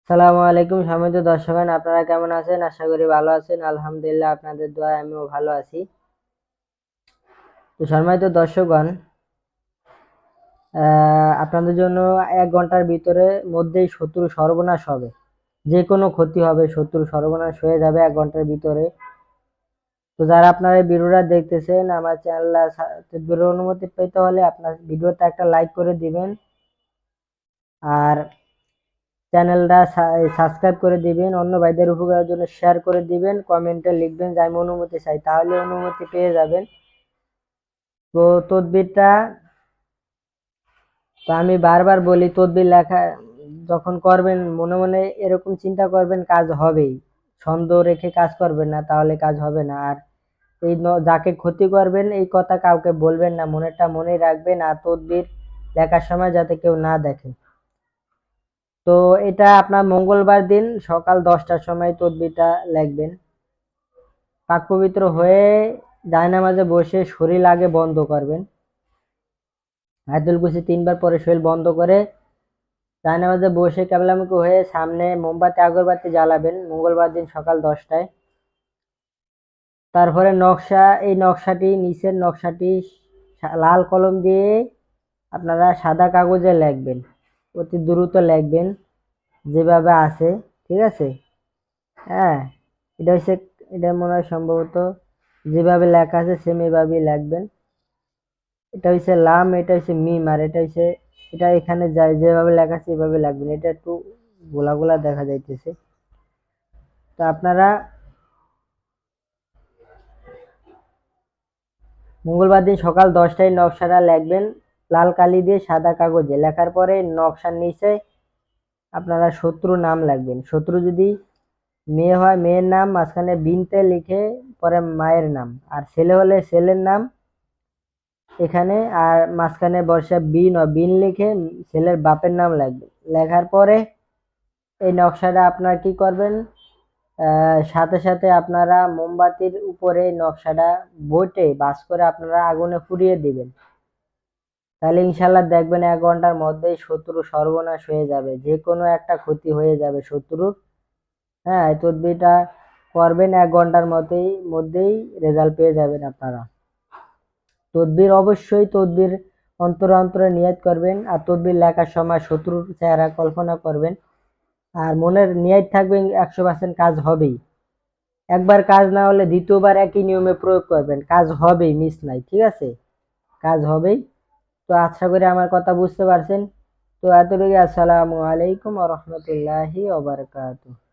সালামু আলাইকুম সম্মানিত দর্শকগণ, আপনারা কেমন আছেন? আশা করি ভালো আছেন। আলহামদুলিল্লাহ, আপনাদের দোয়ায় আমিও ভালো আছি। তো সম্মানিত দর্শকগণ, আপনাদের জন্য 1 ঘন্টার মধ্যেই শত্রু সর্বনাশ হবে। যে কোনো ক্ষতি হবে, শত্রু সর্বনাশ হয়ে যাবে 1 ঘন্টার ভিতরে। তো যারা আপনারা এই ভিডিওটা দেখতেছেন, আমার চ্যানেল অনুমতি পেতে হলে আপনার ভিডিওতে একটা লাইক করে দিবেন আর চ্যানেলটা সাবস্ক্রাইব করে দিবেন। অন্য ভাইদের উপকারের জন্য শেয়ার করে দিবেন। কমেন্টে লিখবেন যে আমি অনুমতি চাই, তাহলে অনুমতি পেয়ে যাবেন। তো তদবিরটা তো আমি বারবার বলি, তদবির লেখা যখন করবেন মনে মনে এরকম চিন্তা করবেন কাজ হবেই। সন্দেহ রেখে কাজ করবেন না, তাহলে কাজ হবে না। আর যাকে ক্ষতি করবেন এই কথা কাউকে বলবেন না, মনেরটা মনেই রাখবেন। আর তদবির লেখার সময় যাতে কেউ না দেখে। তো এটা আপনার মঙ্গলবার দিন সকাল 10টার সময় তদবিরটা লিখবেন। পাক পবিত্র হয়ে জায়নামাজে বসে শরীর আগে বন্ধ করবেন। আয়াতুল কুরসি 3বার পরে শরীর বন্ধ করে জায়নামাজে বসে কেবলামুখী হয়ে সামনে মোমবাতি আগরবাতি জ্বালাবেন মঙ্গলবার দিন সকাল 10টায়। তারপরে নিচের নকশাটি লাল কলম দিয়ে আপনারা সাদা কাগজে লিখবেন, অতি দ্রুত লিখবেন যেভাবে আছে, ঠিক আছে? হ্যাঁ, এটা মনে হয় সম্ভবত যেভাবে লেখা আছে সেম এভাবেই লিখবেন। এটা হচ্ছে লাম, এটা হচ্ছে মিম, আর এটা এখানে যেভাবে লেখা আছে এভাবে লিখবেন। এটা একটু গোলা গোলা দেখা যাইতেছে। তো আপনারা মঙ্গলবার দিন সকাল 10টায় নকশাটা লিখবেন লাল কালি দিয়ে সাদা কাগজে। লেখার পরে নকশার নিচে আপনারা শত্রু নাম লিখবেন। শত্রু যদি মেয়ে হয় মেয়ের নাম, মাঝখানে বিনতে লিখে পরে মায়ের নাম, আর ছেলে হলে ছেলের নাম এখানে, আর মাঝখানে বর্ষা বিন লিখে ছেলের বাপের নাম লিখবেন। লেখার পরে এই নকশাটা আপনারা কি করবেন, সাথে সাথে আপনারা মোমবাতির উপরে নকশাটা বটে বাস করে আপনারা আগুনে পুড়িয়ে দিবেন। তাহলে ইনশাল্লাহ দেখবেন 1 ঘন্টার মধ্যেই শত্রু সর্বনাশ হয়ে যাবে, যে কোনো একটা ক্ষতি হয়ে যাবে শত্রুর। হ্যাঁ, এই তদবিরটা করবেন, 1 ঘন্টার মধ্যেই রেজাল্ট পেয়ে যাবেন আপনারা। তদবির অন্তরে অন্তরে নিয়ত করবেন, আর তদবির লেখার সময় শত্রুর চেহারা কল্পনা করবেন। আর মনের নিয়ত থাকবে 100% কাজ হবেই। একবার কাজ না হলে দ্বিতীয়বার একই নিয়মে প্রয়োগ করবেন, কাজ হবেই, মিস নাই, ঠিক আছে? কাজ হবেই। তো আশা করি আমার কথা বুঝতে পারছেন। তো এতটুকু। আসসালামু আলাইকুম ওয়া রাহমাতুল্লাহি ওয়া বারাকাতুহু।